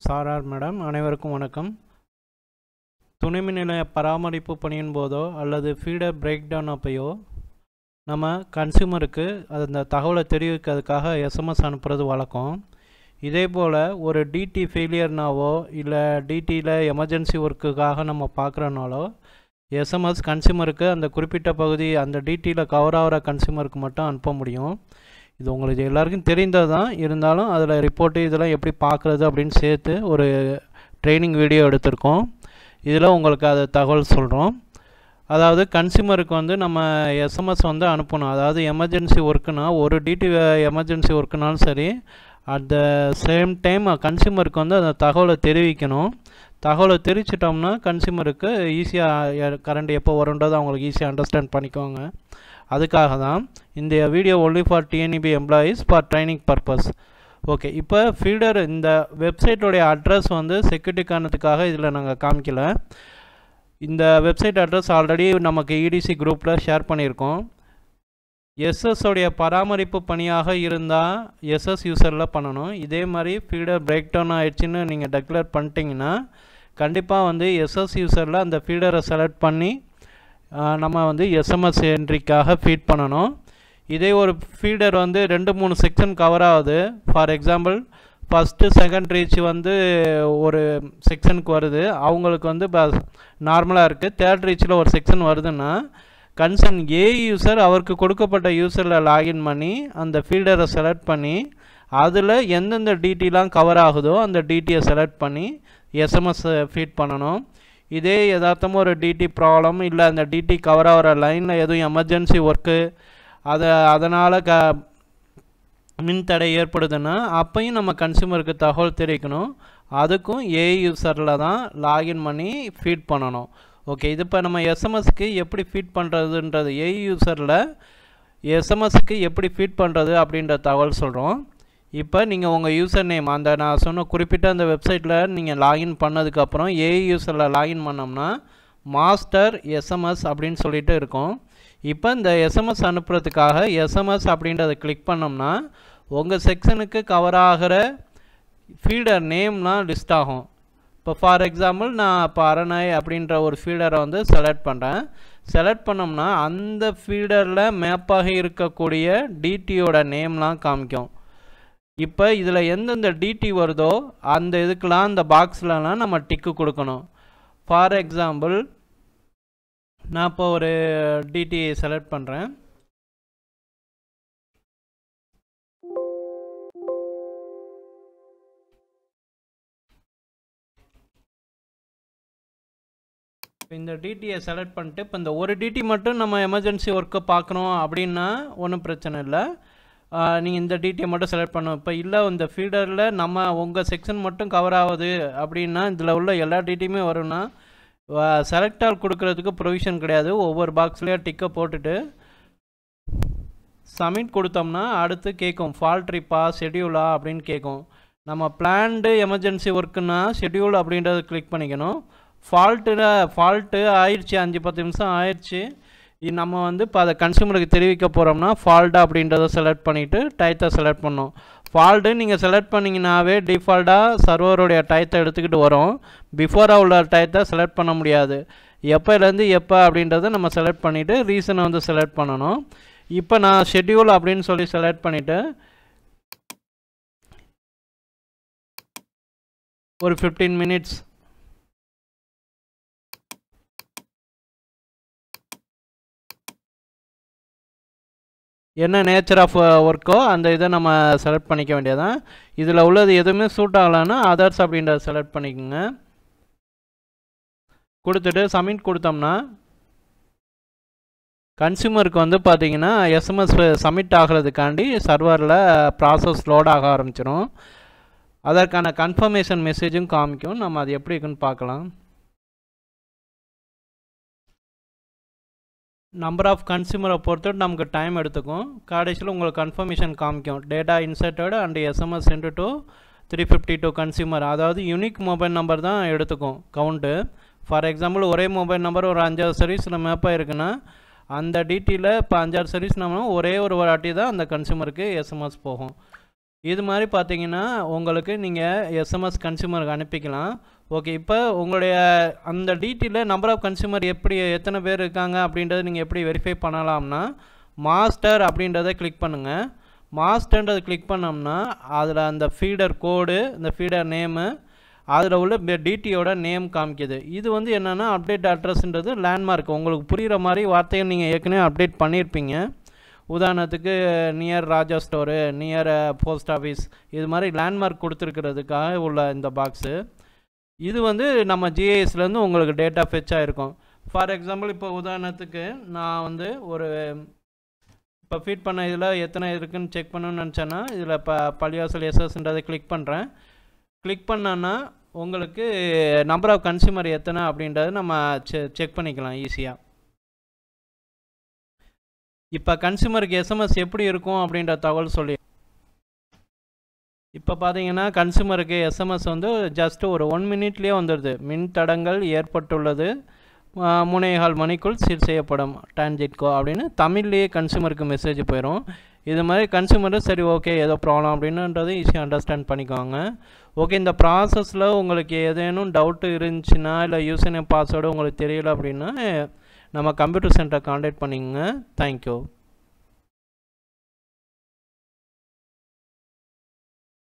சாரார் மேடம், அனைவருக்கும் வணக்கம். துணைமின் நிலைய பராமரிப்பு பணியின் போதோ அல்லது ஃபீடர் பிரேக் டவுன் அப்பையோ நம்ம கன்சியூமருக்கு அந்த தகவலை தெரிவிக்கிறதுக்காக எஸ்எம்எஸ் அனுப்புறது வழக்கம். இதே போல் ஒரு டிடி ஃபெயிலியர்னாவோ இல்லை டிடியில் எமர்ஜென்சி ஒர்க்குக்காக நம்ம பார்க்குறனாலோ எஸ்எம்எஸ் கன்சியூமருக்கு அந்த குறிப்பிட்ட பகுதி அந்த டிடியில் கவர் ஆகிற கன்சியூமருக்கு மட்டும் அனுப்ப முடியும். இது உங்களுக்கு எல்லாருக்கும் தெரிந்தது தான், இருந்தாலும் அதில் ரிப்போர்ட்டு இதெல்லாம் எப்படி பார்க்குறது அப்படின்னு சேர்த்து ஒரு ட்ரைனிங் வீடியோ எடுத்திருக்கோம். இதில் உங்களுக்கு அது தகவல் சொல்கிறோம். அதாவது கன்சியூமருக்கு வந்து நம்ம எஸ்எம்எஸ் வந்து அனுப்பணும். அதாவது எமர்ஜென்சி ஒர்க்குனா ஒரு டிடி எமர்ஜென்சி ஒர்க்குனாலும் சரி, அட் த சேம் டைம் கன்சியூமருக்கு வந்து அந்த தகவலை தெரிவிக்கணும். தகவலை தெரிவிச்சிட்டோம்னா கன்சியூமருக்கு ஈஸியாக கரண்ட் எப்போ வரும்ன்றதை அவங்களுக்கு ஈஸியாக அண்டர்ஸ்டாண்ட் பண்ணிக்குவாங்க. அதுக்காக தான் இந்த video only for TNEB employees for training purpose. Okay, இப்போ ஃபீடர் இந்த வெப்சைட்டோடைய அட்ரஸ் வந்து செக்யூரிட்டி காரணத்துக்காக இதில் நாங்கள் காமிக்கல. இந்த வெப்சைட் அட்ரஸ் ஆல்ரெடி நமக்கு இடிசி குரூப்பில் ஷேர் பண்ணியிருக்கோம். எஸ்எஸ்ஸோடைய பராமரிப்பு பணியாக இருந்தால் எஸ்எஸ் யூசரில் பண்ணணும். இதே மாதிரி ஃபீடர் பிரேக் டவுன் ஆகிடுச்சின்னு நீங்கள் டெக்ளேர் பண்ணிட்டீங்கன்னா கண்டிப்பாக வந்து எஸ்எஸ் யூசரில் அந்த ஃபீடரை செலக்ட் பண்ணி நம்ம வந்து எஸ்எம்எஸ் என்ட்ரிக்காக ஃபீட் பண்ணணும். இதே ஒரு ஃபீடர் வந்து 2-3 செக்ஷன் கவர் ஆகுது. For example first second reach வந்து ஒரு செக்ஷனுக்கு வருது, அவங்களுக்கு வந்து நார்மலாக இருக்குது. தேர்ட் ரீச்சில் ஒரு செக்ஷன் வருதுன்னா கன்சர்ன் ஏ யூசர் அவருக்கு கொடுக்கப்பட்ட யூசரில் லாகின் பண்ணி அந்த ஃபீல்டரை செலக்ட் பண்ணி அதில் எந்தெந்த டிடிலாம் கவர் ஆகுதோ அந்த டிடியை செலக்ட் பண்ணி எஸ்எம்எஸ் ஃபீட் பண்ணணும். இதே யதார்த்தமாக ஒரு டிடி ப்ராப்ளம் இல்லை அந்த டிடி கவர் ஆகிற லைனில் எதுவும் எமர்ஜென்சி ஒர்க்கு அதனால் மின்தடை ஏற்படுதுன்னா அப்பையும் நம்ம கன்சியூமருக்கு தகவல் தெரிவிக்கணும். அதுக்கும் ஏ யூசரில் தான் லாகின் பண்ணி ஃபீட் பண்ணணும். ஓகே, இது இப்போ நம்ம எஸ்எம்எஸ்க்கு எப்படி ஃபீட் பண்ணுறதுன்றது ஏ யூசரில் எஸ்எம்எஸ்க்கு எப்படி ஃபீட் பண்ணுறது அப்படின்ற தகவல் சொல்கிறோம். இப்போ நீங்கள் உங்கள் யூசர் நேம் அந்த நான் சொன்ன குறிப்பிட்ட அந்த வெப்சைட்டில் நீங்கள் லாகின் பண்ணதுக்கப்புறம் ஏ யூசரில் லாகின் பண்ணோம்னா மாஸ்டர் எஸ்எம்எஸ் அப்படின்னு சொல்லிட்டு இருக்கும். இப்போ இந்த எஸ்எம்எஸ் அனுப்புறதுக்காக எஸ்எம்எஸ் அப்படின்றத கிளிக் பண்ணோம்னா உங்கள் செக்ஷனுக்கு கவர் ஆகிற ஃபீடர் நேம்லாம் லிஸ்ட் ஆகும். இப்போ ஃபார் எக்ஸாம்பிள் நான் இப்போ அரணாய் அப்படின்ற ஒரு ஃபீடரை வந்து செலக்ட் பண்ணுறேன். செலக்ட் பண்ணோம்னா அந்த ஃபீடரில் மேப்பாக இருக்கக்கூடிய டிடியோட நேம்லாம் காமிக்கும். இப்போ இதில் எந்தெந்த டிடி வருதோ அந்த இதுக்கெலாம் அந்த பாக்ஸ்லலாம் நம்ம டிக்கு கொடுக்கணும். ஃபார் எக்ஸாம்பிள் நான் இப்போ ஒரு டிடி செலக்ட் பண்ணுறேன். இந்த டிடியை செலக்ட் பண்ணிட்டு இப்போ இந்த ஒரு டிடி மட்டும் நம்ம எமர்ஜென்சி ஒர்க்கை பார்க்கணும் அப்படின்னா ஒன்றும் பிரச்சனை இல்லை. நீங்கள் இந்த டிடியை மட்டும் செலக்ட் பண்ணணும். இப்போ இல்லை இந்த ஃபீடரில் நம்ம உங்கள் செக்ஷன் மட்டும் கவர் ஆகுது அப்படின்னா இதில் உள்ள எல்லா டிடியுமே வரும்னா செலக்ட் ஆல் கொடுக்கறதுக்கு ப்ரொவிஷன் கிடையாது. ஒவ்வொரு பாக்ஸ்லேயே டிக்கை போட்டுட்டு சப்மிட் கொடுத்தோம்னா அடுத்து கேட்கும் ஃபால்ட் ட்ரிப்பா ஷெட்யூலா அப்படின்னு கேட்கும். நம்ம பிளான்டு எமர்ஜென்சி ஒர்க்குன்னா ஷெட்யூல் அப்படின்றத கிளிக் பண்ணிக்கணும். ஃபால்ட்டு ஆயிடுச்சு, 5-10 நிமிஷம் ஆயிடுச்சு, நம்ம வந்து இப்போ அதை கன்சியூமருக்கு தெரிவிக்க போகிறோம்னா ஃபால்ட்டா அப்படின்றத செலக்ட் பண்ணிவிட்டு டயத்தை செலக்ட் பண்ணோம். ஃபால்ட்டு நீங்கள் செலக்ட் பண்ணிங்கனாவே டிஃபால்ட்டாக சர்வருடைய டயத்தை எடுத்துக்கிட்டு வரும். பிஃபோராக உள்ள டயத்தை செலக்ட் பண்ண முடியாது. எப்போலேருந்து எப்போ அப்படின்றத நம்ம செலக்ட் பண்ணிவிட்டு ரீசனை வந்து செலக்ட் பண்ணணும். இப்போ நான் ஷெட்யூல் அப்படின்னு சொல்லி செலக்ட் பண்ணிவிட்டு ஒரு 15 மினிட்ஸ் என்ன நேச்சர் ஆஃப் ஒர்க்கோ அந்த இதை நம்ம செலக்ட் பண்ணிக்க வேண்டியதான். இதில் உள்ளது எதுவுமே சூட் ஆகலைன்னா அதர்ஸ் அப்படின்றத செலக்ட் பண்ணிக்கோங்க. கொடுத்துட்டு சப்மிட் கொடுத்தோம்னா கன்சியூமருக்கு வந்து பார்த்தீங்கன்னா எஸ்எம்எஸ் சப்மிட் ஆகிறதுக்காண்டி சர்வரில் ப்ராசஸ் லோட் ஆக ஆரம்பிச்சிடும். அதற்கான கன்ஃபர்மேஷன் மெசேஜும் காமிக்கும். நம்ம அது எப்படி இருக்குன்னு பார்க்கலாம். நம்பர் ஆஃப் கன்சியூமரை பொறுத்து நமக்கு டைம் எடுத்துக்கும். கடைசியில் உங்களுக்கு கன்ஃபர்மேஷன் காமிக்கும் data inserted and SMS sent to 352 consumer. அதாவது யூனிக் மொபைல் நம்பர் தான் எடுத்துக்கும் கவுண்ட்டு. ஃபார் எக்ஸாம்பிள் ஒரே மொபைல் நம்பர் ஒரு 5 சர்வீஸில் மேப்பாக இருக்குன்னா அந்த டிடியில் இப்போ 5 சர்வீஸ் நம்ம ஒரே ஒரு வாட்டி தான் அந்த கன்சியூமருக்கு எஸ்எம்எஸ் போகும். இது மாதிரி பார்த்தீங்கன்னா உங்களுக்கு நீங்கள் எஸ்எம்எஸ் கன்சியூமருக்கு அனுப்பிக்கலாம். ஓகே, இப்போ உங்களுடைய அந்த டீட்டெயிலில் நம்பர் ஆஃப் கன்சியூமர் எப்படி எத்தனை பேர் இருக்காங்க அப்படின்றத நீங்கள் எப்படி வெரிஃபை பண்ணலாம்னா, மாஸ்டர் அப்படின்றத கிளிக் பண்ணுங்கள். மாஸ்டர்ன்றதை கிளிக் பண்ணோம்னா அதில் அந்த ஃபீடர் கோடு, இந்த ஃபீடர் நேமு, அதில் உள்ள டிடியோட நேம் காமிக்குது. இது வந்து என்னென்னா அப்டேட் அட்ரஸ்ன்றது லேண்ட்மார்க். உங்களுக்கு புரிகிற மாதிரி வார்த்தையை நீங்கள் ஏற்கனவே அப்டேட் பண்ணியிருப்பீங்க. உதாரணத்துக்கு நியர் ராஜா ஸ்டோரு, நியர் போஸ்ட் ஆஃபீஸ், இது மாதிரி லேண்ட்மார்க் கொடுத்துருக்கிறதுக்காக உள்ள இந்த பாக்ஸு. இது வந்து நம்ம ஜிஐஎஸ்லேருந்து உங்களுக்கு டேட்டா ஃபெச் ஆகிருக்கும். ஃபார் எக்ஸாம்பிள் இப்போ உதாரணத்துக்கு நான் வந்து ஒரு இப்போ ஃபீட் பண்ண இதில் எத்தனை இருக்குதுன்னு செக் பண்ணணும்னு நினச்சேன்னா இதில் இப்போ பள்ளிவாசல் எஸ்எஸ்ன்றதை கிளிக் பண்ணுறேன். கிளிக் பண்ணோன்னா உங்களுக்கு நம்பர் ஆஃப் கன்சியூமர் எத்தனை அப்படின்றத நம்ம செக் பண்ணிக்கலாம் ஈஸியாக. இப்போ கன்சியூமருக்கு எஸ்எம்எஸ் எப்படி இருக்கும் அப்படின்ற தகவல் சொல்லி இப்போ பார்த்தீங்கன்னா கன்சியூமருக்கு எஸ்எம்எஸ் வந்து ஜஸ்ட் ஒரு 1 மினிட்லேயே வந்துடுது. மின் தடங்கள் ஏற்பட்டுள்ளது, 3:15 மணிக்குள் சீர் செய்யப்படும் டான்ஜெட்கோ அப்படின்னு தமிழ்லேயே கன்சியூமருக்கு மெசேஜ் போயிடும். இது மாதிரி கன்சியூமரு சரி ஓகே ஏதோ ப்ராப்ளம் அப்படின்றது ஈஸியாக அண்டர்ஸ்டாண்ட் பண்ணிக்குவாங்க. ஓகே, இந்த ப்ராசஸில் உங்களுக்கு ஏதேனும் டவுட்டு இருந்துச்சுன்னா இல்லை யூசர் நேம் பாஸ்வேர்டு உங்களுக்கு தெரியல அப்படின்னா நம்ம கம்ப்யூட்டர் சென்டரை கான்டாக்ட் பண்ணிக்கோங்க. தேங்க்யூ.